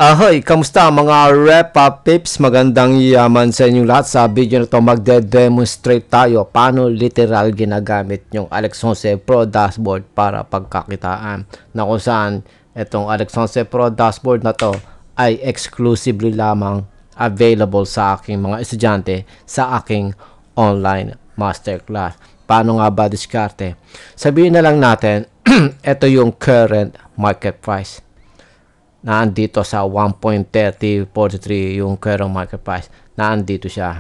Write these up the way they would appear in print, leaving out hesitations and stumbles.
Ahoy! Kamusta mga Repa Pips? Magandang yaman sa inyong lahat. Sa video na ito, magde-demonstrate tayo paano literal ginagamit yung Alex 11 Pro Dashboard para pagkakitaan. Na kung saan itong Alex 11 Pro Dashboard na to ay exclusively lamang available sa aking mga estudyante sa aking online masterclass. Paano nga ba diskarte? Sabihin na lang natin, ito yung current market price. Naandito sa 1.3043 yung current market price. Naandito siya.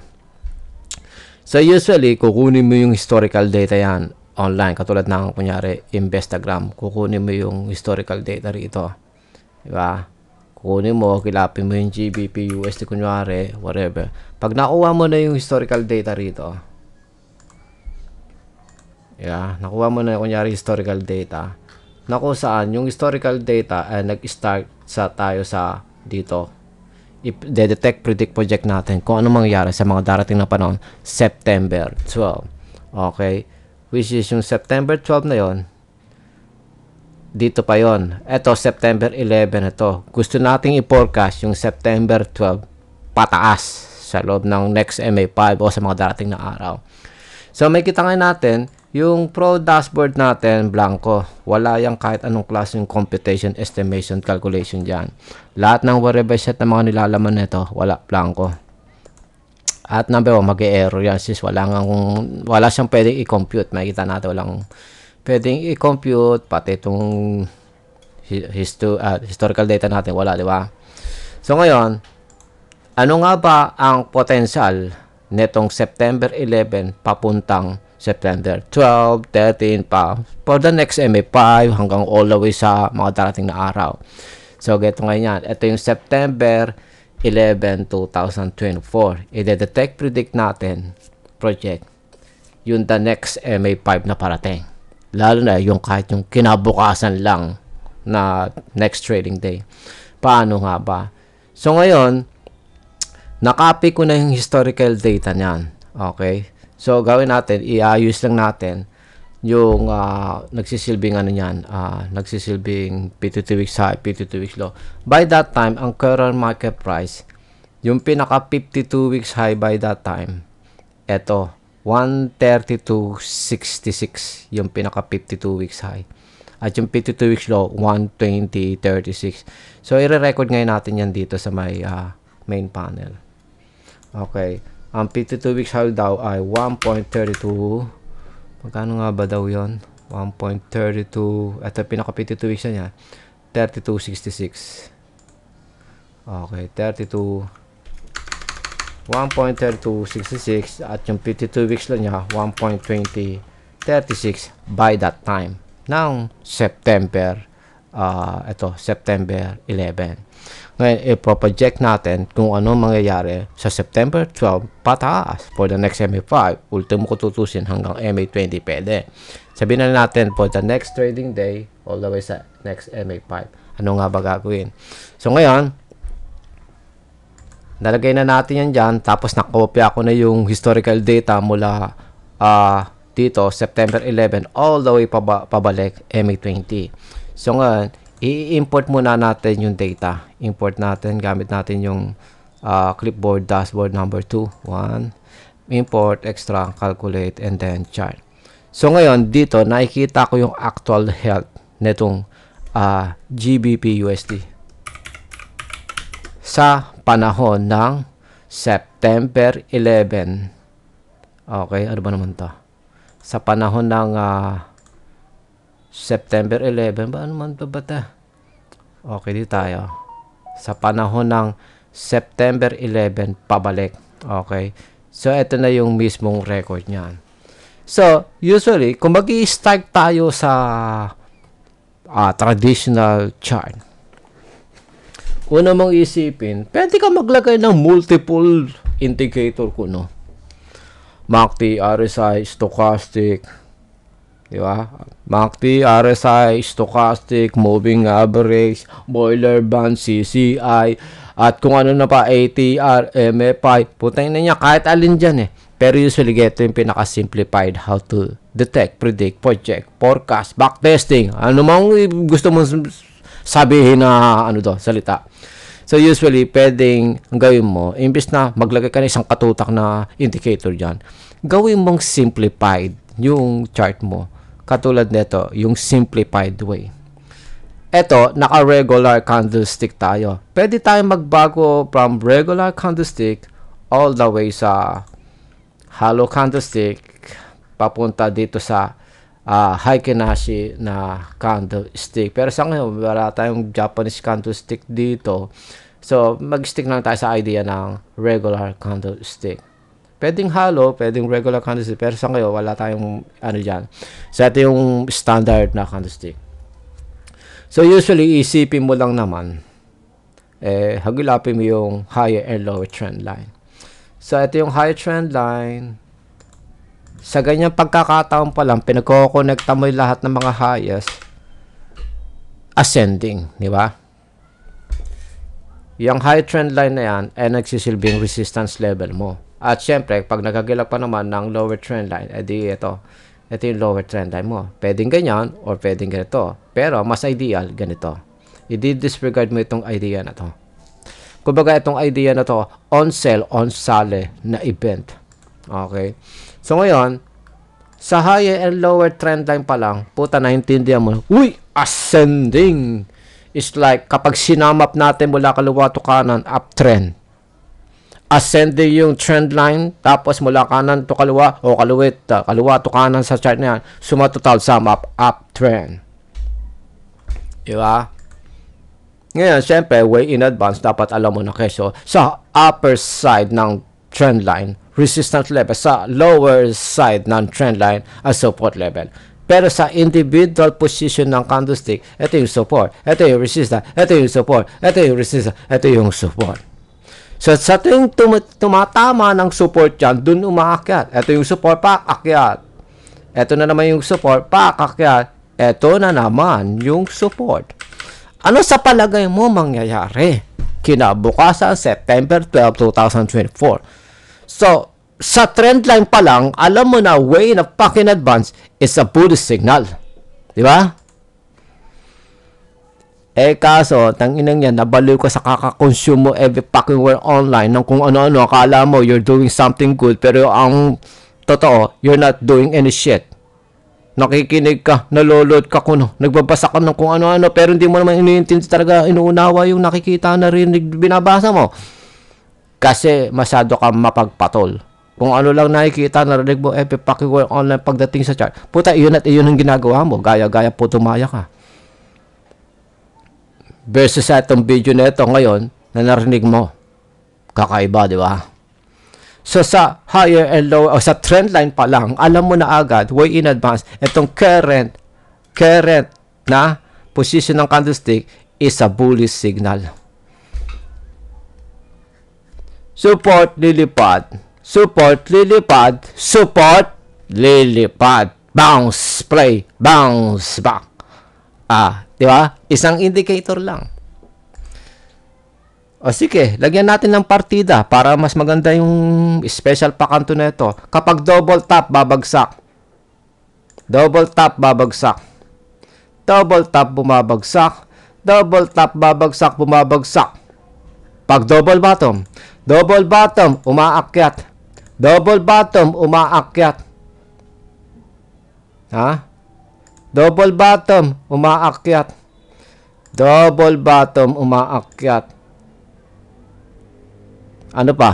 So usually, kukunin mo yung historical data yan online. Katulad ng kunyari, Investagram. Kukunin mo yung historical data rito. Diba? Kukunin mo, kilapin mo yung GBP, USD kunyari, whatever. Pag nakuha mo na yung historical data rito, nakuha mo na kunyari historical data, na kung saan yung historical data ay nag-start tayo sa dito. I-detect predict project natin kung ano mangyayari sa mga darating na panahon September 12. Okay? Which is yung September 12 na yon. Dito pa yon. Ito September 11 ito. Gusto nating i-forecast yung September 12 pataas sa loob ng next MA5 o sa mga darating na araw. So may kita ngayon natin yung Pro Dashboard natin, blanco. Wala yung kahit anong klase yung computation, estimation, calculation dyan. Lahat ng variable set na mga nilalaman nito, wala, blanco. At number 1, mag-e-error yan sis. Wala siyang pwedeng i-compute. Makikita natin, walang pwedeng i-compute. Pati itong historical data natin, wala, di ba? So ngayon, ano nga ba ang potential netong September 11 papuntang September 12, 13 pa for the next MA5 hanggang all the way sa mga darating na araw. So, geto ngayon yan. Ito yung September 11, 2024. I-detect predict natin project yung the next MA5 na parating. Lalo na yung kahit yung kinabukasan lang na next trading day. Paano nga ba? So, ngayon, nakopy ko na yung historical data niyan. Okay? So, gawin natin, iayos lang natin yung nagsisilbing ano niyan, nagsisilbing 52 weeks high, 52 weeks low. By that time, ang current market price, yung pinaka 52 weeks high by that time, eto, 132.66, yung pinaka 52 weeks high. At yung 52 weeks low, 120.36. So, i-record ngayon natin yan dito sa may main panel. Okay. Ang 52 weeks high daw ay 1.32. Magkano nga ba daw yon? 1.32. Ito pinaka 52 weeks na niya. 32.66. Okay, 1.3266 at yung 52 weeks lang niya 1.2036 by that time ng September September 11. Ngayon, i-project natin kung ano mangyayari sa September 12 pataas for the next MA5. Ultimo ko tutusin hanggang MA20 pwede. Sabihin na natin for the next trading day all the way sa next MA5. Ano nga ba gagawin? So, ngayon, nalagay na natin yan dyan. Tapos, nakopya ko na yung historical data mula dito, September 11, all the way pabalik MA20. So, ngayon, i-import muna natin yung data. Import natin, gamit natin yung clipboard dashboard number 2. 1. Import, extract, calculate, and then chart. So, ngayon, dito, nakikita ko yung actual health netong GBP USD sa panahon ng September 11. Okay, ano ba naman to? Sa panahon ng September 11 ba? Ano man ba ta? Okay, dito tayo. Sa panahon ng September 11 pabalik. Okay. So, ito na yung mismong record niyan. So, usually, kung mag-i-start tayo sa traditional chart, una mong isipin, pwede ka maglagay ng multiple indicator ko, no? MACD, RSI, stochastic, di ba? MACD, RSI, stochastic, moving average, boiler band, CCI, at kung ano na pa, ATR, MFI, putang na niya, kahit alin dyan eh. Pero usually, ito yung pinaka-simplified how to detect, predict, project, forecast, backtesting, ano mang gusto mong sabihin na salita. So, usually, pwedeng ang gawin mo, imbis na maglagay ka ng isang katutak na indicator dyan, gawin mong simplified yung chart mo. Katulad nito, yung simplified way. Ito, naka-regular candlestick tayo. Pwede tayong magbago from regular candlestick all the way sa hollow candlestick papunta dito sa Heikin-Ashi na candlestick. Pero sa ngayon, wala tayong Japanese candlestick dito. So, mag-stick lang tayo sa idea ng regular candlestick. Pwedeng hollow, pwedeng regular candlestick. Pero sa ngayon, wala tayong ano dyan. So, ito yung standard na candlestick. So, usually, isipin mo lang naman, hagilapin mo yung higher and lower trend line. So, ito yung higher trend line. Sa ganyang pagkakataon pa lang, pinagkokonekta mo yung lahat ng mga highest ascending, di ba? Yung high trend line na yan ay nagsisilbing resistance level mo. At syempre, pag nagagilap pa naman ng lower trend line, edi ito yung lower trend line mo. Pwedeng ganyan or pwedeng ganito. Pero mas ideal, ganito. I-disregard mo itong idea na to. Kumbaga itong idea na to, on sell, on sale na event. Okay? So ngayon, sa higher and lower trend line pa lang, puta, naintindihan mo, uy, ascending. It's like, kapag sinamap natin mula kaliwa to kanan, uptrend. Ascending yung trend line, tapos mula kanan to kaliwa, o kaliwa to kanan sa chart na yan, sumatotal sum up, uptrend. Diba? Ngayon, syempre, way in advance, dapat alam mo na keso, sa upper side ng trend line, resistance level, sa lower side ng trend line as support level. Pero sa individual position ng candlestick, ito yung support, ito yung resistance, ito yung support, ito yung resistance, ito yung support. So sa tuwing tumatama ng support dyan, dun umaakyat. Ito yung support, paakyat. Ito na naman yung support, paakyat. Ito na naman yung support. Ano sa palagay mo mangyayari kinabukasan September 12, 2024? So, sa trend line pa lang, alam mo na way na fucking advance is a bullish signal. Di ba? Kaso, tanginang yan, nabaliw ka sa kakakonsume mo every fucking word online ng kung ano-ano. Akala mo you're doing something good, pero ang totoo, you're not doing any shit. Nakikinig ka, naloload ka kuno, nagbabasa ka ng kung ano-ano, pero hindi mo naman iniintindi talaga, inuunawa yung nakikita, narinig, binabasa mo. Kasi masyado ka mapagpatol. Kung ano lang nakikita, narinig mo, fucking word online pagdating sa chart. Puta, iyon at iyon ang ginagawa mo. Gaya-gaya po tumaya ka. Versus sa itong video na ito ngayon, na narinig mo. Kakaiba, di ba? So, sa higher and lower, o sa trend line pa lang, alam mo na agad, way in advance, itong current na position ng candlestick is a bullish signal. Support, lilipad. Support, lilipad. Support, lilipad. Bounce, play, bounce back. Di ba? Isang indicator lang. O sige, lagyan natin ng partida para mas maganda yung special pakanto na ito. Kapag double tap, babagsak. Double tap, babagsak. Double tap, bumabagsak. Double tap, babagsak, bumabagsak. Pag double bottom, umaakyat. Double bottom, umaakyat. Ha? Double bottom, umaakyat. Double bottom, umaakyat. Ano pa?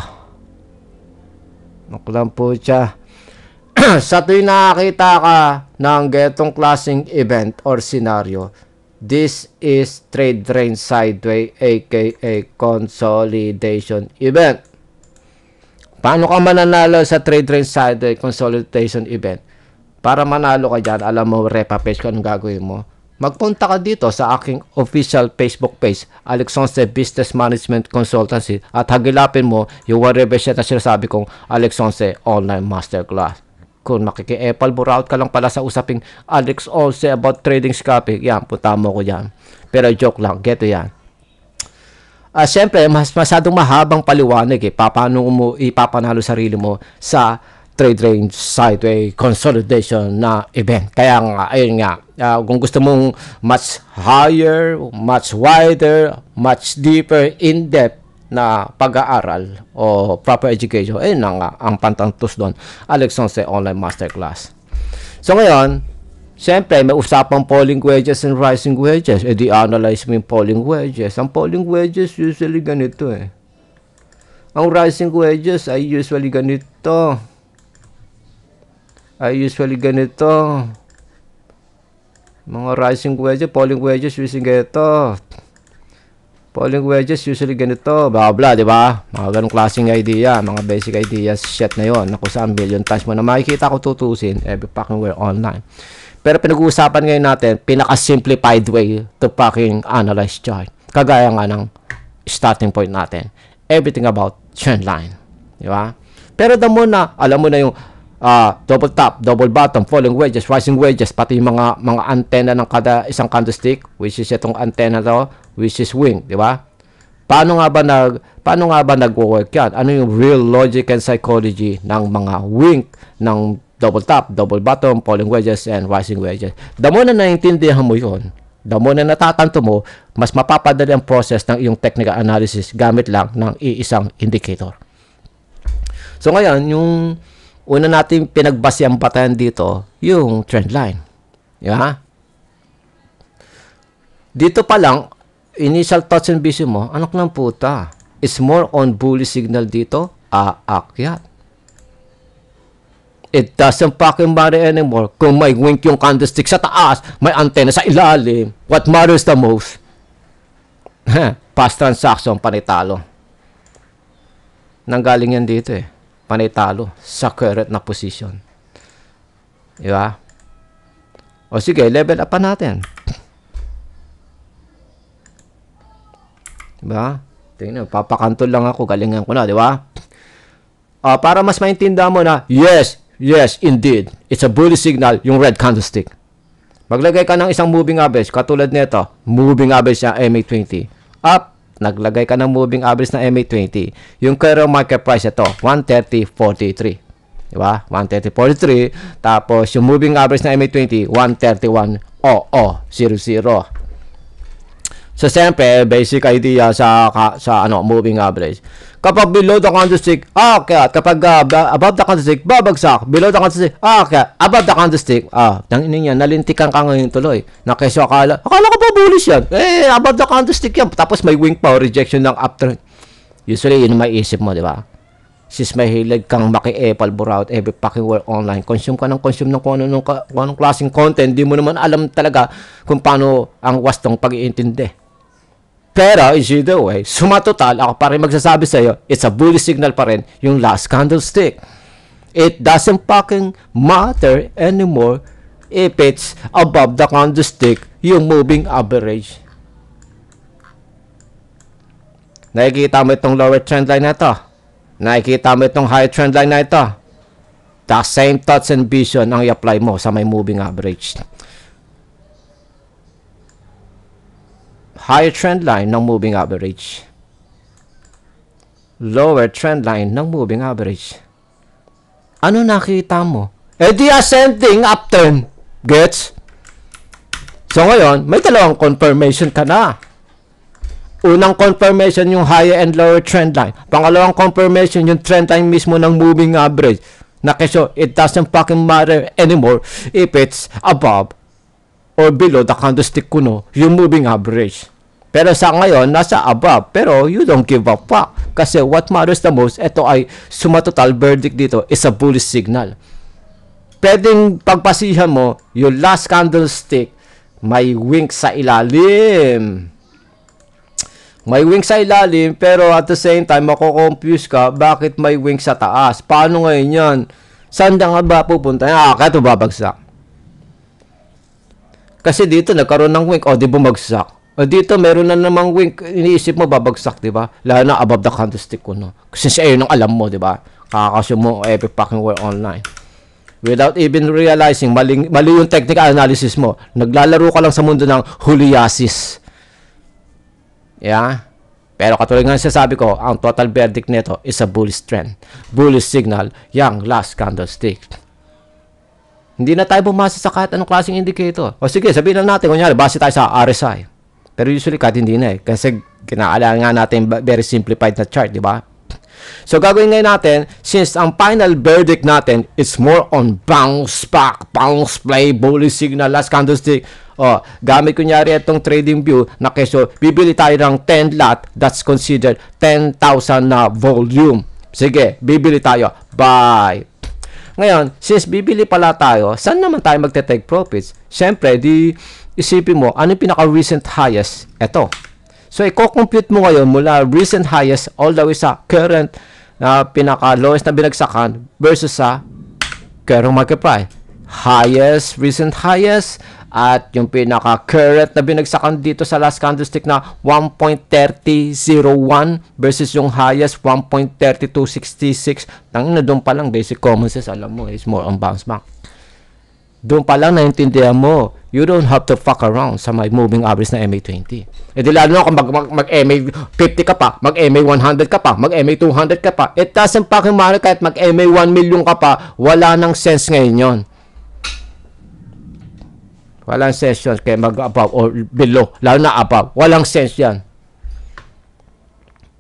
Nakulang po siya. Sa tuwing nakakita ka ng getong klaseng event or scenario, this is trade range sideway aka consolidation event. Paano ka mananalo sa trade range sideway consolidation event? Para manalo ka dyan, alam mo, repa page ko anong gagawin mo. Magpunta ka dito sa aking official Facebook page, Alex Sonce Business Management Consultancy, at hagilapin mo yung whatever shit na sinasabi kong Alex Sonce Online Masterclass. Kung makiki-apple buraut ka lang pala sa usaping Alex Sonce about trading scalping, yan, punta mo ko dyan. Pero joke lang, geto yan. Siyempre, masyadong mahabang paliwanag paano mo ipapanalo sarili mo sa trade range sideways consolidation na event. Kaya nga, ayun nga, kung gusto mong much higher, much wider, much deeper, in-depth na pag-aaral o proper education, ayun na nga ang pantantos doon, Alex Sonce Online Masterclass. So ngayon, siyempre may usapang falling wedges and rising wedges. E di analyze mo yung falling wedges. Ang falling wedges usually ganito eh. Ang rising wedges ay usually ganito. Mga rising wedges, falling wedges usually ganito. Falling wedges usually ganito. Blah blah, di ba? Mga ganong klaseng idea, mga basic ideas, shit na yon. Naku, saan million times mo na makikita ko tutusin every fucking where online. Pero pinag-uusapan ngayon natin, pinaka-simplified way to fucking analyze chart. Kagaya nga ng starting point natin. Everything about trend line. Di ba? Pero alam mo na yung double top, double bottom, falling wedges, rising wedges, pati yung mga antenna ng kada isang candlestick, which is itong antenna to, which is wing, di ba? Paano nga ba nagwo-work yan? Ano yung real logic and psychology ng mga wing ng double top, double bottom, falling wedges, and rising wedges? The more na naiintindihan mo yun, the more na natatanto mo, mas mapapadali ang process ng iyong technical analysis gamit lang ng iisang indicator. So ngayon, yung una natin pinagbasyan batayan dito, yung trend line. Yeah? Dito pa lang, initial thoughts and vision mo, anak ng puta, is more on bullish signal dito, aakyat. It doesn't fucking matter anymore kung may wink yung candlestick sa taas, may antenna sa ilalim. What matters the most? Past transaction, panitalo. Nanggaling yan dito eh. Panitalo sa current na position. Diba? O sige, level up pa natin. Diba? Tingnan, papakantol lang ako, galingan ko na, diba? Para mas maintindihan mo na, yes, indeed, it's a bullish signal, yung red candlestick. Maglagay ka ng isang moving average, katulad nito, moving average ng MA20. Up, naglagay ka ng moving average na MA20. Yung current market price ito, 130.43. Diba? 130.43. Tapos, yung moving average na MA20, 131.00. So, siyempre, basic idea sa moving average. Kapag below the candlestick, kaya kapag above the candlestick, babagsak. Below the candlestick, kaya above the candlestick, tanginin yan, nalintikan ka ngayon tuloy. Na kesyo akala ko ba bullish yan? Above the candlestick yan. Tapos may wing pa o rejection ng uptrend. Usually, yun may isip mo, di ba? Sis may hilig kang maki-epal out every fucking word online. Consume ng kung anong klaseng content. Di mo naman alam talaga kung paano ang wastong pag-iintindi. Pero, either way, sumatotal, ako pa rin magsasabi sa iyo, it's a bullish signal pa rin yung last candlestick. It doesn't fucking matter anymore if it's above the candlestick, yung moving average. Nakikita mo itong lower trend line na ito. Nakikita mo itong higher trend line na ito. The same thoughts and vision ang i-apply mo sa may moving average. Higher trend line ng moving average. Lower trend line ng moving average. Ano nakita mo? The ascending uptrend. Gets? So ngayon, may dalawang confirmation ka na. Unang confirmation yung higher and lower trend line. Pangalawang confirmation yung trend line mismo ng moving average. Na kesyo, it doesn't fucking matter anymore if it's above or below the candlestick kuno, yung moving average. Pero sa ngayon, nasa above. Pero you don't give a fuck. Kasi what matters the most, ito ay sumatotal verdict dito, is a bullish signal. Pwedeng pagpasihan mo, yung last candlestick, may wink sa ilalim. May wink sa ilalim, pero at the same time, mako-confuse ka, bakit may wink sa taas? Paano ngayon yan? Saan nga ba pupunta? Kaya ito babagsak. Kasi dito, nagkaroon ng wink, di bumagsak. Dito, meron na namang wink, iniisip mo, babagsak, di ba? Lalo na above the candlestick ko, no? Kasi siya yun ang alam mo, di ba? Kakasyo mo every fucking word online. Without even realizing, mali yung technical analysis mo. Naglalaro ka lang sa mundo ng huliasis. Yeah? Pero katulad nga sasabi ko, ang total verdict nito is a bullish trend. Bullish signal, yung last candlestick. Hindi na tayo bumasa sa kahit anong klaseng indicator. O sige, sabihin lang natin, kunyari, base tayo sa RSI. Pero usually, kahit hindi na eh. Kasi kinaalangan nga natin very simplified na chart, di ba? So, gagawin ngayon natin, since ang final verdict natin is more on bounce back, bounce play, bullish signal, last candlestick. O, gamit kunyari itong trading view na keso, bibili tayo ng 10 lot, that's considered 10,000 na volume. Sige, bibili tayo. Buy. Ngayon, since bibili pala tayo, saan naman tayo magte-take profits? Siyempre, di isipin mo, ano yung pinaka-recent highest? Ito. So, i-compute mo ngayon mula recent highest all the way sa current na pinaka-lowest na binagsakan versus sa current market price. Highest, recent highest, at yung pinaka-current na binagsakan dito sa last candlestick na 1.3001 versus yung highest 1.3266. Tangina, doon pa lang basic common sense, alam mo, is more on bounce back. Doon pa lang naintindihan mo, you don't have to fuck around sa may moving average na MA20. E di lalo na kung mag-MA50 ka pa, mag-MA100 ka pa, mag-MA200 ka pa, it doesn't fucking matter kahit mag-MA1 million ka pa, wala nang sense ngayon yon. Walang sense yun kaya mag-above or below. Lalo na above. Walang sense yan.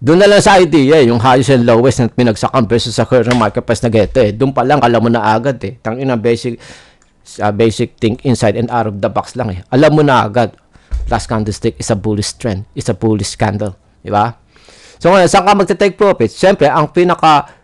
Doon na lang sa idea, yung highest and lowest na pinagsakan versus sa current market price na geto eh. Doon pa lang, alam mo na agad eh. Tangina basic thing inside and out of the box lang eh. Alam mo na agad. Last candlestick is a bullish trend. It's a bullish candle. Diba? So ngayon, saan ka magte-take profits? Siyempre, ang pinaka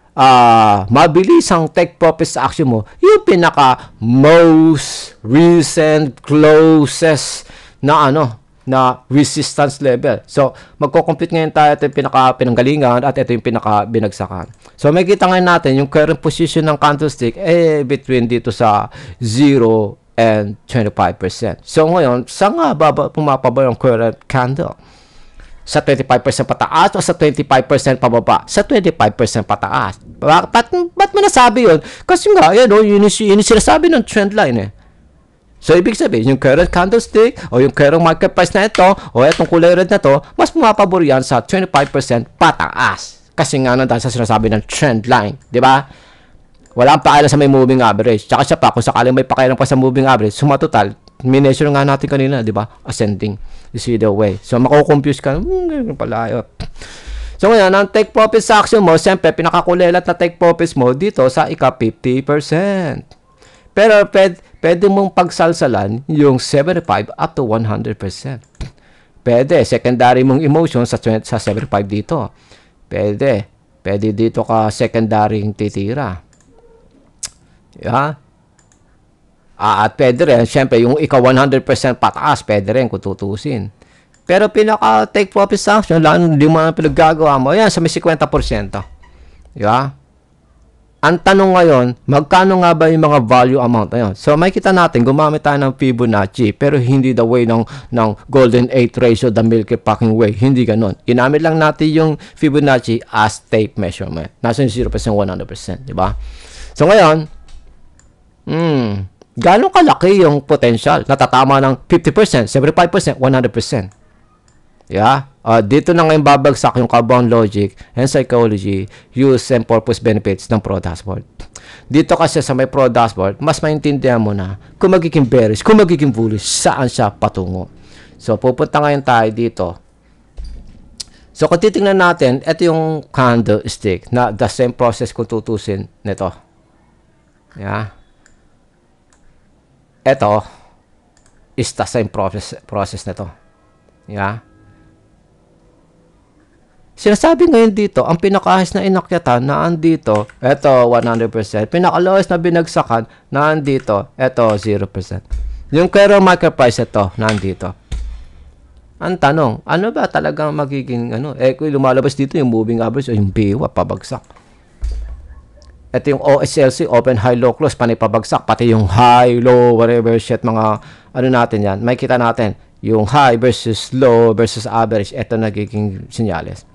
mabilis ang take profit sa action mo, yung pinaka most recent closest na na resistance level. So, magko-compute ngayon tayo ito yung pinaka pinanggalingan at ito yung pinaka binagsakan. So, makikita ngayon natin yung current position ng candlestick between dito sa 0 and 25%. So, ngayon, saan nga pumapaba yung current candle? Sa 25% pataas o sa 25% pababa? Sa 25% pataas. Ba't mo nasabi yun? Kasi nga, yun yung sinasabi ng trend line eh. So, ibig sabihin, yung current candlestick o yung current market price na ito o itong kulay red na to, mas pumapabor yan sa 25% pataas. Kasi nga dahil sa sinasabi ng trend line. Di ba? Wala ang pakialam sa may moving average. Tsaka siya pa, kung sakaling may pakialam pa sa moving average, sumatotal, mineasure nga natin kanina, di ba? Ascending. You see the way. So, mako-confuse ka. Ganyan pala yun. So, ngayon, ang take profit sa action mo, siyempre, pinakakulelat na take profits mo dito sa ika 50%. Pero, pwede mong pagsalsalan yung 75 up to 100%. Pwede. Secondary mong emotion sa 75 dito. Pwede. Pwede dito ka secondary titira. Yeah. At pwede rin, syempre, yung ikaw 100% pataas, pwede rin kung tutusin. Pero pinaka-take profit sanction, lalo hindi mo na pinaggagawa mo, yan, sa may 50%. Diba? Ang tanong ngayon, magkano nga ba yung mga value amount na yun? So, makikita natin, gumamit tayo ng Fibonacci, pero hindi the way ng Golden 8 ratio, the Milky fucking way. Hindi ganun. Ginamit lang natin yung Fibonacci as tape measurement. Nasa 0%, 100%. Diba? So, ngayon, gano'ng kalaki yung potential? Natatama ng 50%, 75%, 100%. Yeah? Dito na ngayon babagsak yung compound logic and psychology, use and purpose benefits ng Pro Dashboard. Dito kasi sa may Pro Dashboard, mas maintindihan mo na kung magiging bearish, kung magiging bullish, saan siya patungo. So, pupunta ngayon tayo dito. So, kung titingnan natin, ito yung candlestick na the same process kung tutusin nito. Yeah? Ito is the same process nito. Yeah? Sinasabi ngayon dito, ang pinakahas na inakyatan na andito, ito 100%. Pinakalowest na binagsakan na andito, ito 0%. Yung current market price ito, nandito. Ang tanong, ano ba talagang magiging kung lumalabas dito yung moving average o yung BWAP pabagsak. Ito yung OSLC, open, high, low, close, panay pabagsak. Pati yung high, low, whatever shit, mga natin yan. May kita natin, yung high versus low versus average, ito nagiging senyales.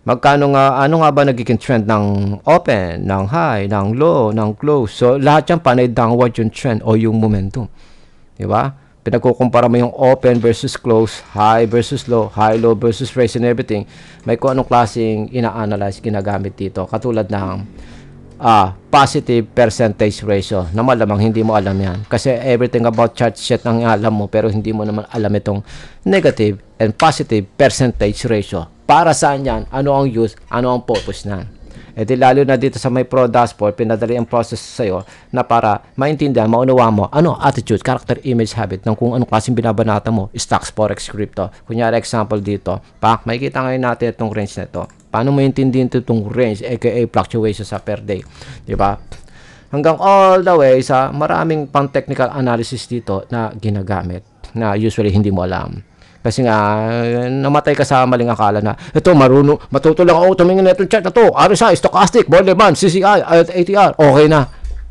Magkano nga, ano nga ba nagiging trend ng open, ng high, ng low, ng close? So, lahat yan panay downward yung trend o yung momentum. Diba? pinagkukumpara mo yung open versus close, high versus low, high-low versus raise and everything, may kung anong klaseng ina-analyze ginagamit dito. Katulad ng positive percentage ratio na malamang hindi mo alam yan. Kasi everything about chart sheet ang alam mo pero hindi mo naman alam itong negative and positive percentage ratio. Para saan yan? Ano ang use? Ano ang purpose na? E di lalo na dito sa may Pro Dashboard, pinadali ang process sa'yo na para maintindihan, maunawa mo, ano attitude, character, image, habit, ng kung anong klaseng binabanata mo, stocks, forex, crypto. Kunyari example dito, makikita ngayon natin itong range na ito. Paano mo intindihin itong range, aka fluctuation sa per day? Diba? Hanggang all the way sa maraming pang technical analysis dito na ginagamit na usually hindi mo alam. Kasi nga, namatay ka sa maling akala na, ito, matuto lang ako tumingin na itong chart na to, RSI, stochastic, Boltzmann, CCI, ATR, okay na.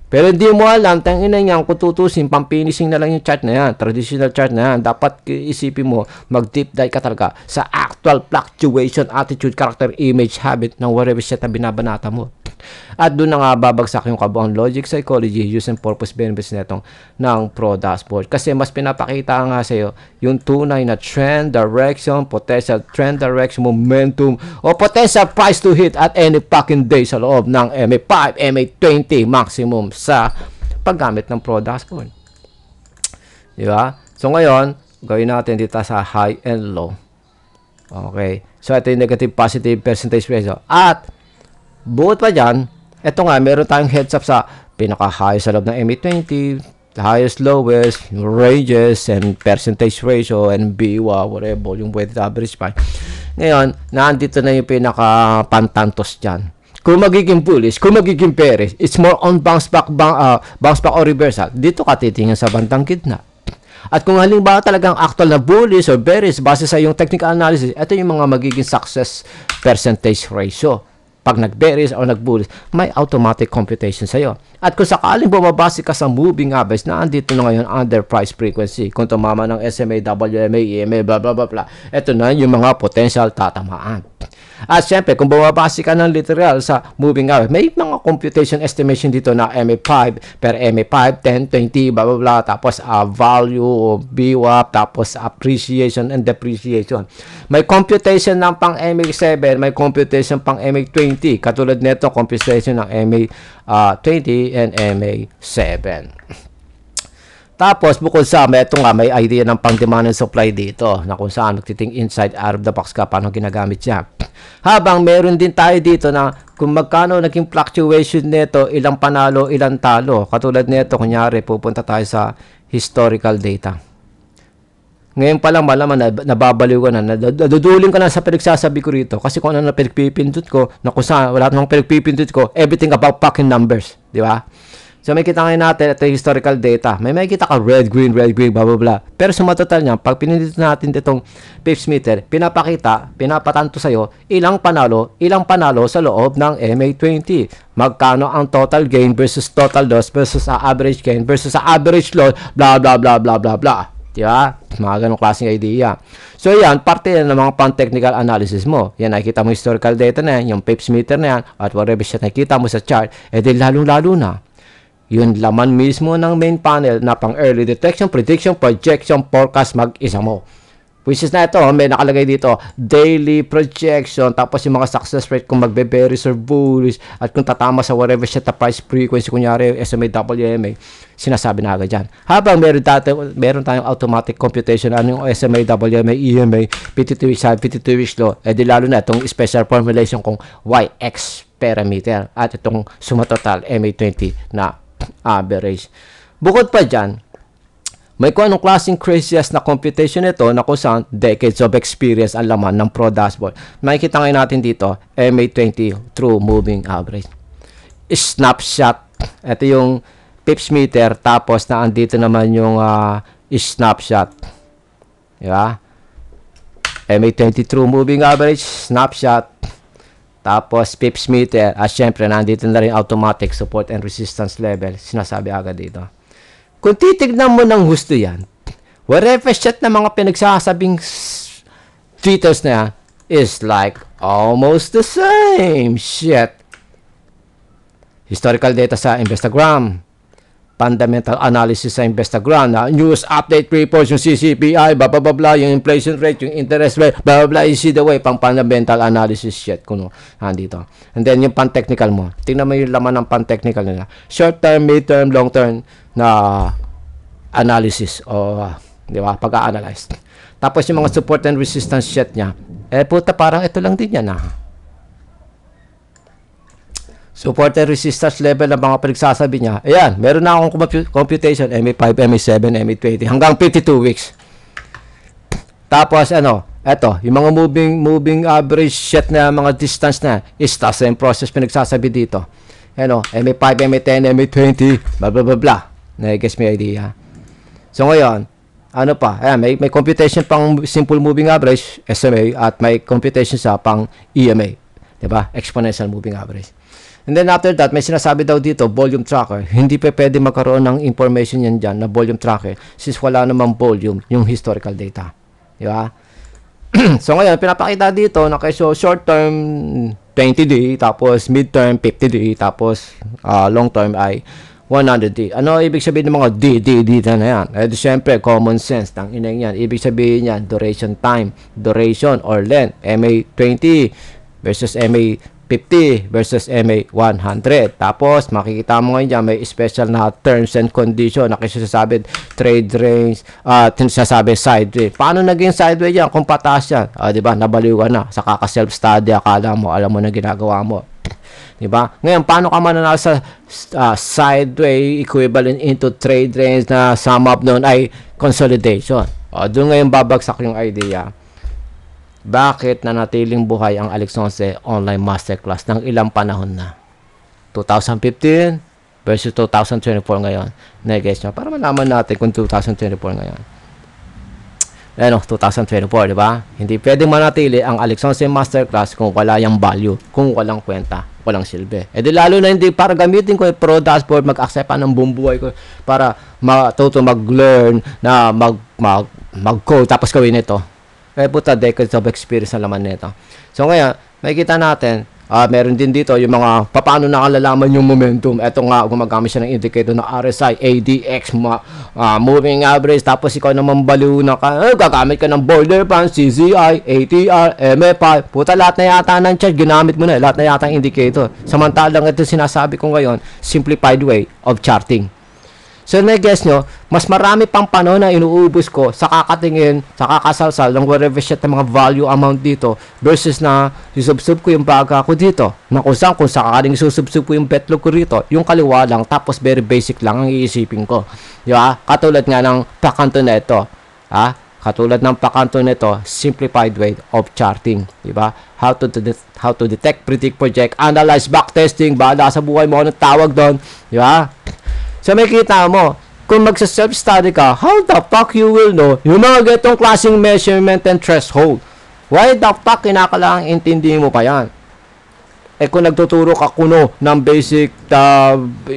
Pero hindi mo alam, tangina niyan, kung tutusin, pang-finishing na lang yung chart na yan, traditional chart na yan, dapat isipin mo, mag-deep dive ka talaga sa actual fluctuation, attitude, character, image, habit ng whatever shit na binabanata mo. At doon na nga babagsak yung kabuang logic, psychology, use and purpose benefits netong ng Pro Dashboard. Kasi mas pinapakita nga sa'yo yung tunay na trend direction, potential trend direction, momentum, o potential price to hit at any fucking day sa loob ng MA5, MA20 maximum sa paggamit ng Pro Dashboard. Diba? So ngayon, gawin natin dito sa high and low. Okay. So ito yung negative positive percentage ratio. At buot pa dyan, eto nga, meron tayong heads up sa pinaka-high sa loob ng MA20, highest, lowest, ranges, and percentage ratio, and BWA, whatever, yung weighted average price. Ngayon, nandito na yung pinaka-pantantos dyan. Kung magiging bullish, kung magiging bearish, it's more on bounce back or reversal. Dito ka titingin sa bandang gitna. At kung halimbawa talagang actual na bullish or bearish, base sa yung technical analysis, ito yung mga magiging success percentage ratio. Pag nag-bearish o nag-bullish, may automatic computation sa'yo. At kung sakaling bumabase ka sa moving average na andito na ngayon under price frequency, kung tumama ng SMA, WMA, EMA, blah, blah, blah, blah, ito na yung mga potential tatamaan. At syempre, kung bumabase ka ng literal sa moving average, may mga computation estimation dito na MA5 per MA5, 10, 20, blah, blah, blah, tapos value, BWAP, tapos appreciation and depreciation. May computation ng pang MA7, may computation pang MA20, katulad nito, computation ng MA20 and MA7. Tapos, bukod sa ito nga, may idea ng pang-demand and supply dito na kung saan magtiting inside out of the box ka, paano ginagamit siya. Habang meron din tayo dito na kung magkano naging fluctuation nito, ilang panalo, ilang talo. Katulad nito, kunyari, pupunta tayo sa historical data. Ngayon pa lang, malaman, nababaliw ka na, naduduling ka na sa pinagsasabi ko rito. Kasi kung ano na pinagpipindot ko, na kung saan, wala namang pinagpipindot ko, everything about fucking numbers. Di ba? So, may kita ngayon natin, ito yung historical data. May makikita ka red, green, blah, blah, blah. Pero sa matotal niya, pag pinindot natin itong pips meter, pinapatanto sa'yo, ilang panalo sa loob ng MA20. Magkano ang total gain versus total loss versus average gain versus average loss, blah, blah, blah, blah, blah, blah. Diba? Mga ganong klaseng idea. So, yan, parte yan ng mga pang-technical analysis mo. Yan, nakikita mo historical data na yan, yung pips meter na yan, at whatever siya nakikita mo sa chart, di lalong-lalo na. Yun laman mismo ng main panel na pang early detection, prediction, projection, forecast mag-isa mo. Which is na ito, may nakalagay dito, daily projection, tapos yung mga success rate kung magbe-bearish or bullish, at kung tatama sa whatever set the price frequency, kunyari SMA, WMA, sinasabi na agad dyan. Habang meron tayong automatic computation, ano yung SMA, WMA, EMA, 52 weeks high, 52 weeks low, di lalo na itong special formulation kung YX parameter, at itong sumatotal MA20 na average. Bukod pa dyan, may kung anong klaseng craziest na computation ito na kung saan decades of experience ang laman ng Pro Dashboard. Makikita ngayon natin dito, MA20 true moving average. Snapshot. Ito yung pips meter, tapos na andito naman yung snapshot. Diba? MA20 true moving average, snapshot. Tapos, pips meter. At syempre, nandito na rin automatic support and resistance level. Sinasabi agad dito. Kung titignan mo ng gusto yan, whatever shit na mga pinagsasabing tweeters na yan is like almost the same shit. Historical data sa Instagram. fundamental analysis sa Investagram, news update reports, yung CCPI, blah, blah, blah, blah, yung inflation rate, yung interest rate, blah, blah, blah, you see the way, pang fundamental analysis shit, kuno, dito. And then, yung pan-technical mo, tingnan mo yung laman ng pan-technical nila. Short-term, mid-term, long-term na analysis, o, di ba, pag-a-analyze. Tapos, yung mga support and resistance shit niya, puta, parang ito lang din yan, Support and resistance level ng mga pinagsasabi niya. Ayan, meron na akong computation, MA5, MA7, MA20, hanggang 52 weeks. Tapos, eto, yung mga moving average shit na mga distance na, is the same process pinagsasabi dito. MA5, MA10, MA20, blah, blah, blah, blah. Na-guess may idea. So, ngayon, ayan, may computation pang simple moving average, SMA, at may computation sa pang EMA. Diba? Exponential moving average. And then after that, may sinasabi daw dito, volume tracker. Hindi pa pwede magkaroon ng information yan dyan na volume tracker since wala namang volume yung historical data. Di ba? So ngayon, pinapakita dito na so short term 20D, tapos mid term 50D, tapos long term ay 100D. Ano ibig sabihin ng mga D na yan? Siyempre, common sense. Tang inang yan. Ibig sabihin yan, duration time, duration or length. MA20 versus MA50 versus MA100. Tapos, makikita mo ngayon dyan, may special na terms and condition na kasi sasabi trade range, sasabi sideway. Paano naging sideway yan? Kung pataas yan, diba? Nabaliw ka na. Sa kaka-self-study, akala mo, alam mo na ginagawa mo. Diba? Ngayon, paano ka mananalo sa sideway equivalent into trade range na sum up noon ay consolidation? Doon ngayon babagsak yung idea. Bakit nanatiling buhay ang Alex 11 online masterclass ng ilang panahon na? 2015 versus 2024 ngayon. Na-guess nyo? Para malaman natin kung 2024 ngayon. 2024, di ba? Hindi pwedeng manatili ang Alex 11 masterclass kung wala yung value, kung walang kwenta, walang silbi. Di lalo na hindi para gamitin ko yung pro dashboard, mag-accept ng buong buhay ko para matuto mag-learn na mag-code tapos gawin ito. Puta, decades of experience na laman nito. So ngayon, makikita natin, meron din dito yung mga paano nakalalaman yung momentum. Ito nga, gumagamit siya ng indicator na RSI, ADX, moving average, tapos ikaw naman baliw na gagamit ka ng border band, CZI, ATR, MA5, puta, lahat na yata ng chart, ginamit mo na, lahat na yata ng indicator. Samantalang ito sinasabi ko ngayon, simplified way of charting. So, na-guess nyo, mas marami pang panahon na inuubos ko sa kakatingin, sa kakasalsal ng whatever shit ng mga value amount dito versus na susubsub ko yung baga ko dito. Na kung sakaling susubsub ko yung betlog ko rito, yung kaliwa lang, tapos very basic lang ang iisipin ko. Di ba? Katulad nga ng pakanto na ito. Katulad ng pakanto na ito, simplified way of charting. Di ba? How to detect, predict, project, analyze, backtesting, bahala sa buhay mo, anong tawag doon. Di ba? So, may kita mo, kung magsa-self-study ka, how the fuck you will know yung mga getong klaseng measurement and threshold? Why the fuck kinakailangan intindihin mo pa yan? Kung nagtuturo ka kuno ng basic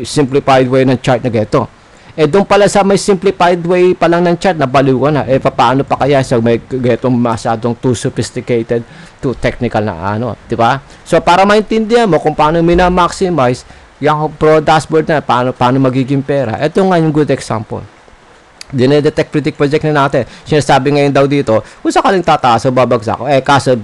simplified way ng chart na geto. Doon pala sa may simplified way pa lang ng chart, nabaliw ka na. Paano pa kaya sa may getong masyadong too sophisticated, too technical na diba? So, para maintindihan mo kung paano mina-maximize yung pro dashboard na, paano magiging pera. Ito nga yung good example. Dinedetect, predict, project na natin. Sinasabi ngayon daw dito, kung sakaling tataas o babagsak, kaso,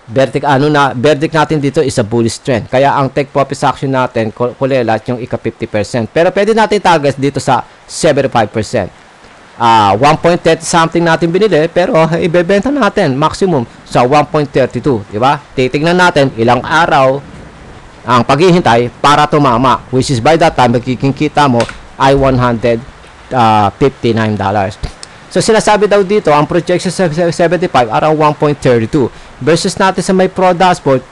verdict natin dito is a bullish trend. Kaya ang take profit action natin, kulelat yung ika 50%. Pero pwede natin target dito sa 75%. 1.30 something natin binili, pero ibebenta natin maximum sa 1.32. Diba? Titignan natin ilang araw ang paghihintay para tumama, which is by that time magiging kita mo ay $159. So sinasabi daw dito ang projection sa 75 around 1.32 versus natin sa may pro dashboard,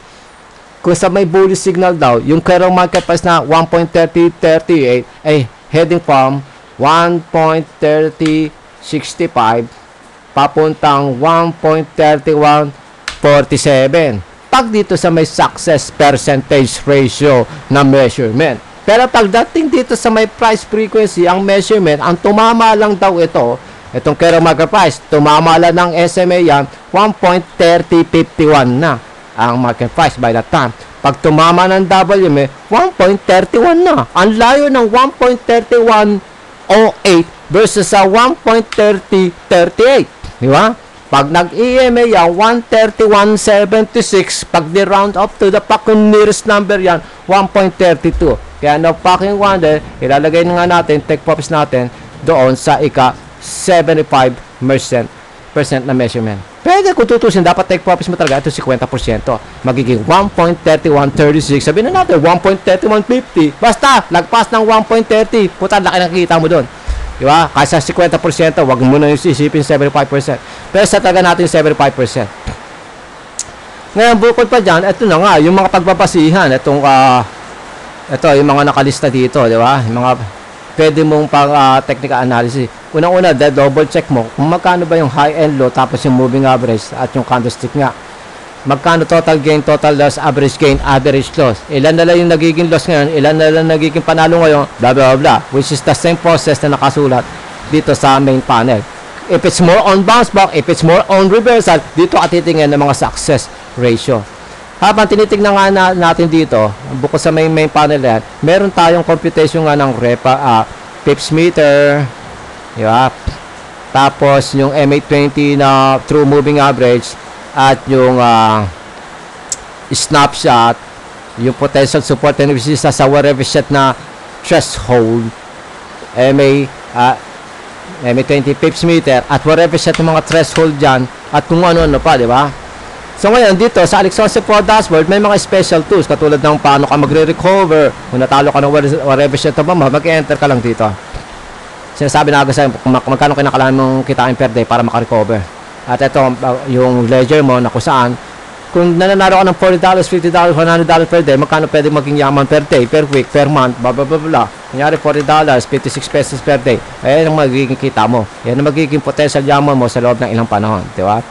kung sa may bullish signal daw yung current market price na 1.3038 ay heading from 1.3065 papuntang 1.3147 pag dito sa may success percentage ratio na measurement. Pero pagdating dito sa may price frequency, ang measurement, ang tumama lang daw itong current market price, tumama lang ng SMA yan, 1.3051 na ang market price by that time. pag tumama ng WMA, 1.31 na. Ang layo ng 1.3108 versus sa 1.3038. Di ba? Pag nag-EMA yan, 131.76. Pag di-round up to the nearest number yan, 1.32. Kaya no fucking wonder, ilalagay na nga natin, take profits natin, doon sa ika 75% na measurement. Pwede kung tutusin, dapat take profits mo talaga ito 50%. Magiging 1.3136. Sabihin na natin, 1.3150. Basta, lagpas ng 1.30. Puta, laki nakikita mo doon. Diba? Kaysa 50%, wag mo na yung isipin 75%. Pero sa talaga natin 75%. Ngayon, bukod pa dyan, ito na nga, yung mga pagbabasihan, ito, yung mga nakalista dito, di ba? Yung mga pwede mong pang technical analysis. Unang-una, double check mo kung magkano ba yung high and low, tapos yung moving average at yung candlestick nga. Magkano total gain, total loss, average gain, average loss. Ilan na lang yung nagiging loss ngayon, ilan na lang nagiging panalo ngayon, blah, blah, blah. Which is the same process na nakasulat dito sa main panel. If it's more on bounce back, if it's more on reversal, dito at titingnan ng mga success ratio. Habang tinitignan nga natin dito, bukod sa main panel yan, meron tayong computation nga ng pips meter, diba? Tapos yung MA20 na true moving average, at yung snapshot, yung potential support and resistance sa whatever set na threshold, MA20 pips meter, at whatever set ng mga threshold dyan, at kung ano-ano pa, di ba? So ngayon, dito sa Alexonse Pro Dashboard, may mga special tools, katulad ng paano ka magre-recover, kung natalo ka ng whatever set of mag-enter ka lang dito. Sinasabi na agad sa'yo kung magkano kinakailangan mong kitain per day para makarecover. At ito, yung ledger mo na kung saan, kung nananalo ka ng $40, $50, $100 per day, magkano pwede maging yaman per day, per week, per month, blah, blah, blah, blah. Kunyari, $40, 56 pesos per day. Ayan ang magiging kita mo. Ayan ang magiging potential yaman mo sa loob ng ilang panahon. Di ba?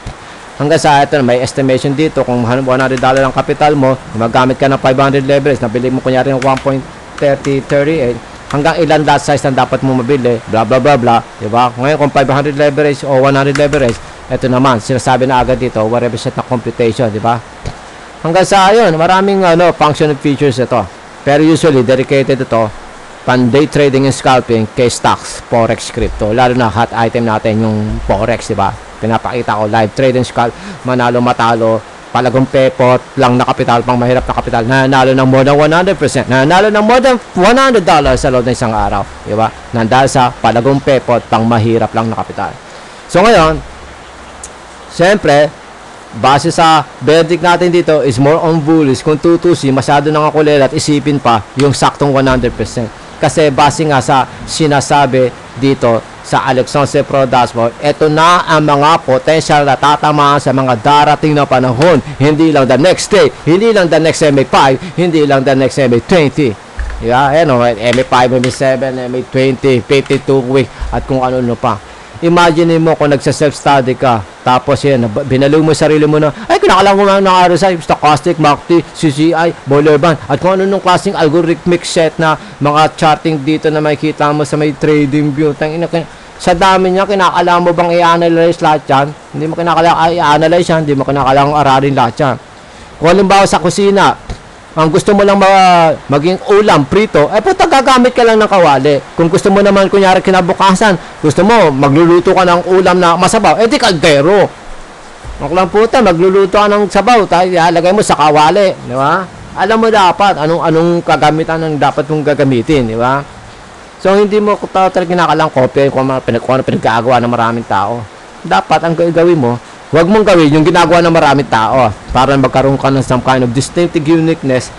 Hanggang sa ito, may estimation dito, kung $100 ang kapital mo, magamit ka ng 500 leverage, nabili mo kunyari ng 1.3038, hanggang ilan lot size na dapat mo mabili, blah, blah, blah, blah. Di ba? Ngayon, kung 500 leverage o 100 leverage, ito naman, sinasabi na agad dito, whatever set na computation, di ba? Hanggang sa ayun, maraming function and features ito. Pero usually, dedicated ito, pan day trading and scalping, kay stocks, forex, crypto. Lalo na hot item natin, yung forex, di ba? Pinapakita ko, live trade and scalp, manalo, matalo, palagong pepot, lang na kapital, pang mahirap na kapital, nanalo ng more than 100%, nanalo ng more than $100 sa loob ng isang araw, di ba? Nandahil sa palagong pepot, pang mahirap lang na kapital. So ngayon, siyempre, base sa verdict natin dito is more on bullish. Kung tutusi, masyado nang akulela at isipin pa yung saktong 100%. Kasi base nga sa sinasabi dito sa Alexonse Pro Dashboard, ito na ang mga potential na tatamaan sa mga darating na panahon. Hindi lang the next day, hindi lang the next MA5, hindi lang the next MA20. Yeah, MA5, MA7, MA20, 52 week, at kung ano-ano pa. Imagine mo kung nagsa-self-study ka, tapos yan, binaliw mo sarili mo na, ay, kinakalang ko ng RSI, stochastic, MACD, CCI, Bollinger Band, at kung ano nung klaseng algorithmic set na mga charting dito na makikita mo sa may trading view. Sa dami niya, kinakalang mo bang i-analyze lahat yan? Hindi mo kinakalang i-analyze yan, hindi mo kinakalang aralin lahat yan. Kung halimbawa sa kusina, ang gusto mo lang maging ulam, prito, puta, gagamit ka lang ng kawali. Kung gusto mo naman, kunyari kinabukasan, gusto mo, magluluto ka ng ulam na masabaw, di kaldero. Maklang puta, magluluto ka ng sabaw, ilagay mo sa kawali, di ba? Alam mo dapat, anong kagamitan ang dapat mong gagamitin, di ba? So, hindi mo talaga kinakalang kopya kung ano pinagkagawa ng maraming tao. Dapat, ang gawin mo, huwag mong gawin yung ginagawa ng maraming tao para magkaroon ka ng some kind of distinctive uniqueness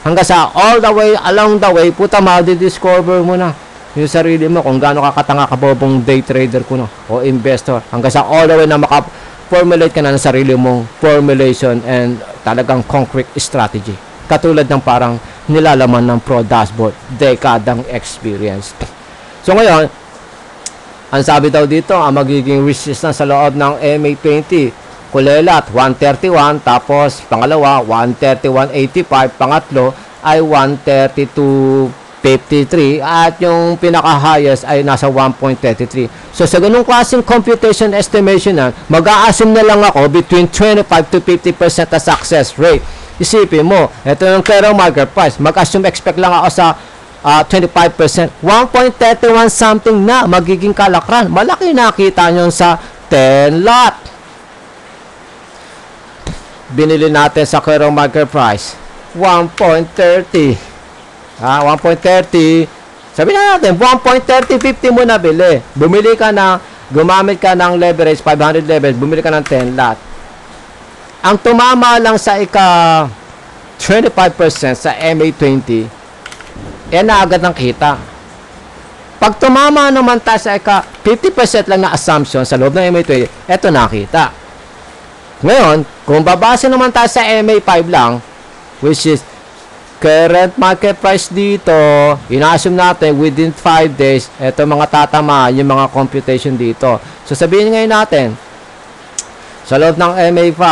hanggang sa all the way, along the way, puta, ma-discover mo na yung sarili mo kung gaano kakatanga kabobong day trader ko no, o investor, hanggang sa all the way na maka-formulate ka na ng sarili mong formulation and talagang concrete strategy. Katulad ng parang nilalaman ng Pro Dashboard, dekadang experience. So ngayon, ang sabi daw dito, ang magiging resistance sa loob ng MA20, kulelat, 131, tapos pangalawa, 131.85, pangatlo ay 132.53, at yung pinaka-highest ay nasa 1.33. So, sa ganung klaseng computation estimation na, mag-a-assume na lang ako between 25 to 50% na success rate. Isipin mo, ito yung clearing market price. Mag-assume expect lang ako sa 25%. 1.31 something na magiging kalakran. Malaki nakita nyo sa 10 lot. Binili natin sa clearing market price 1.30. 1.30. Sabi na natin, 1.3050 mo na bili. Gumamit ka ng leverage, 500 leverage, bumili ka ng 10 lot. Ang tumama lang sa 25% sa MA20, na agad ng kita. Pag tumama naman tayo sa 50% lang na assumption sa loob ng MA20, eto nakita. Ngayon, kung babase naman tayo sa MA5 lang, which is current market price dito, ina-assume natin within 5 days, eto mga tatama, yung mga computation dito. So, sabihin ngayon natin, sa loob ng MA5,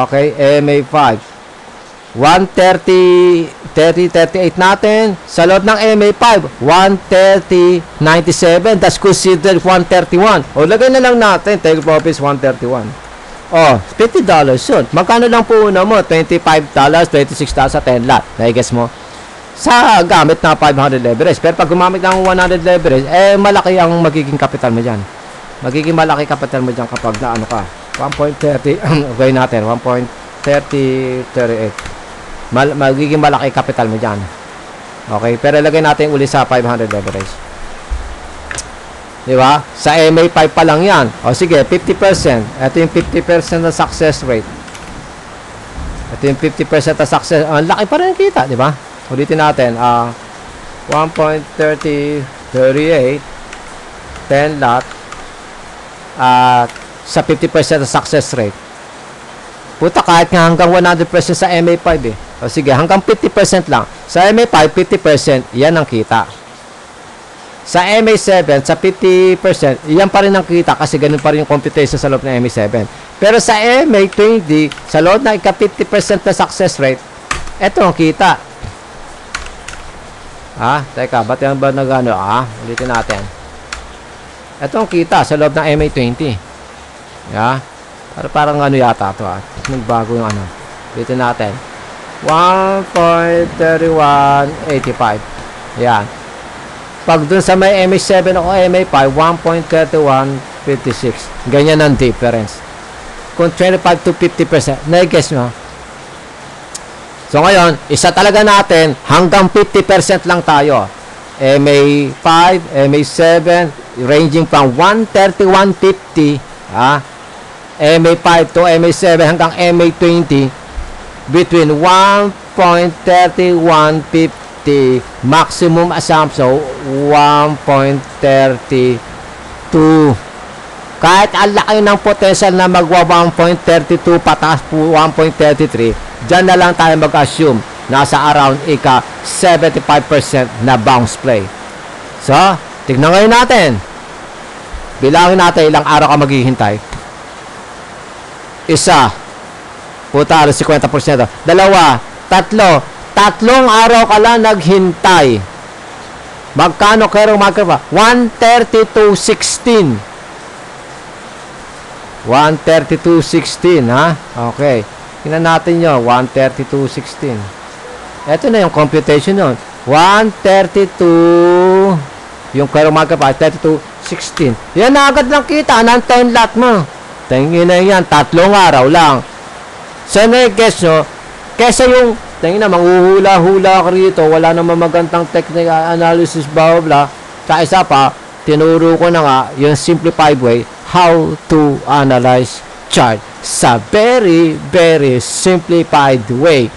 okay, MA5, 130.38 natin. Sa loob ng MA5, 130.97. That's considered 131. O, lagay na lang natin, take profits 131. Oh, $50 yun. Magkano lang po una mo? $25, $26 sa 10 lot. Nai-guess mo? Sa gamit na 500 leverage. Pero pag gumamit ng 100 leverage, malaki ang magiging capital mo dyan. Magiging malaki capital mo dyan kapag na ano ka. 1.30, okay natin, 1.3038. Magiging malaki capital mo dyan. Okay, pero lagay natin uli sa 500 leverage. Di ba? Sa MA5 pa lang yan. O sige, 50%. Ito yung 50% na success rate. Ito yung 50% na success. Ang laki pa rin kita, di ba? Ulitin natin. 1.3038 10 lot sa 50% na success rate. Puta, kahit nga hanggang 100% sa MA5 eh. O sige, hanggang 50% lang. Sa MA5, 50%, yan ang kita. Sa MA7, sa 50%, yan pa rin ang kita kasi ganun pa rin yung computation sa loob ng MA7. Pero sa MA20, sa loob na 50% na success rate, eto ang kita. Teka, ba't yan ba nagano? Ulitin natin. Eto ang kita sa loob ng MA20. Parang ano yata ito. Nagbago yung ano. Ulitin natin. 1.3185. Yan. Pag dun sa may MA7 o MA5, 1.3156. Ganyan ang difference. Kung 25 to 50%, na-guess nyo. So ngayon, isa talaga natin, hanggang 50% lang tayo. MA5, MA7, ranging from 131.50, MA5 to MA7 hanggang MA20, between 1.3150, maximum assumption 1.32. Kahit ang laki ng potential na magwa 1.32 pataas po 1.33, dyan na lang tayo mag-assume nasa around 75% na bounce play. So, tignan ngayon natin. Bilangin natin ilang araw ka maghihintay. Isa. Puta, 50%. Dalawa. Tatlo. Tatlong araw ka lang naghintay. Magkano kero market pa? 132.16. 132.16, Okay. Tingnan natin yun. 132.16. Ito na yung computation yun. 132. Yung kero market pa, 32.16. Yan na agad lang kita ng 10 lot mo. Tingin na yan. Tatlong araw lang. So, na-guess nyo, kesa yung tingin na, manghuhula-hula ka rito, wala namang magandang technical analysis, blah, blah, sa isa pa, tinuro ko na nga, yung simplified way, how to analyze chart sa very, very simplified way.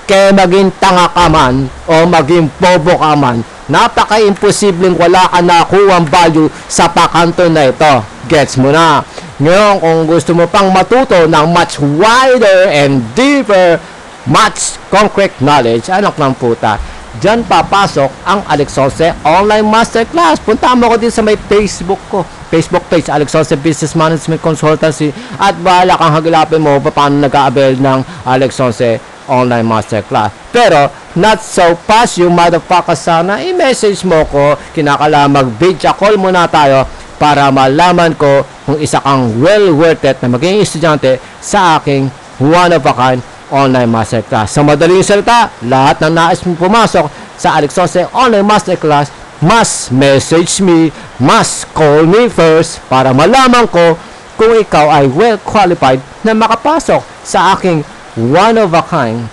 Kaya maging tanga ka man, o maging bobo ka man, napaka-imposibleng wala ka nakuhang value sa pakanto na ito. Gets mo na. Ngayon, kung gusto mo pang matuto ng much wider and deeper much concrete knowledge, anak ng puta, dyan papasok ang Alex Sonce Online Masterclass. Punta mo ko din sa may Facebook ko, Facebook page, Alex Sonce Business Management Consultancy, at bahala kang hagilapin mo paano nag-a-avail ng Alex Sonce Online Masterclass. Pero, not so fast, you motherfucker, sana i-message mo ko, kinakala mag-video call muna tayo para malaman ko kung isa kang well worth it na maging estudyante sa aking one of a kind Online Masterclass. Sa madaling salita, lahat ng nais mong pumasok sa Alex Once Online Masterclass, must message me, must call me first para malaman ko kung ikaw ay well qualified na makapasok sa aking one of a kind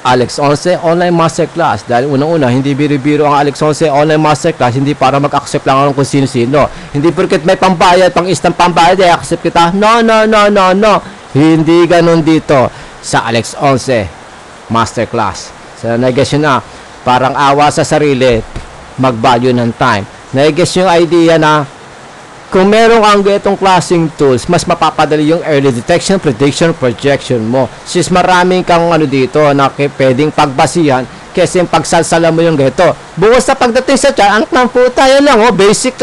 Alex Once Online Masterclass. Dahil unang-una, hindi biro-biro ang Alex Once Online Masterclass, hindi para mag-accept lang ako kung sino-sino. Hindi porket may pambayad, pang-istang pambayad, ay accept kita. No. Hindi ganun dito sa Alex Once Masterclass. So, nag-guess yun na, parang awa sa sarili, mag-value ng time. Nag-guess yung idea na kung meron kang ganitong klaseng tools, mas mapapadali yung early detection, prediction, projection mo. Since maraming kang dito na pwedeng pagbasihan kasi yung pagsalsala mo yung ganito. Bukas sa pagdating sa chart, anak ng puta, yan lang, basic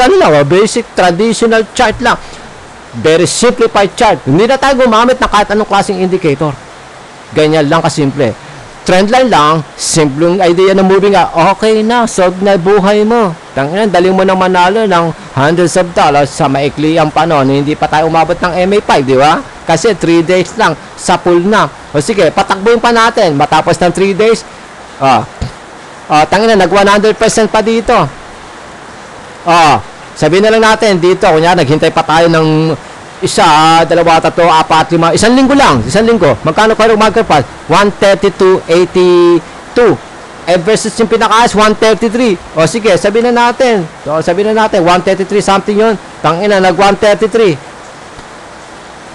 basic traditional chart lang. Very simplified chart. Hindi na tayo gumamit na kahit anong klaseng indicator. Ganyan lang kasimple. Trendline lang, simpleng idea ng moving okay na, solve na buhay mo. Tangina, daling mo nang manalo ng hundreds of dollars sa maikli ang panon, hindi pa tayo umabot ng MA5, di ba? Kasi 3 days lang, sa pool na. O sige, patakbuhin pa natin, matapos ng 3 days, tangina, nag 100% pa dito. Sabihin na lang natin, dito, kunya, naghintay pa tayo ng isa, dalawa, tatlo, apat, lima, isang linggo lang, magkano pa rin market price? 132.82 versus yung pinakaas 133. O sige, sabihin na natin 133 something yun, tangina, nag 133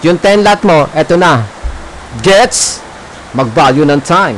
yung 10 lot mo, eto na, gets mag value ng time.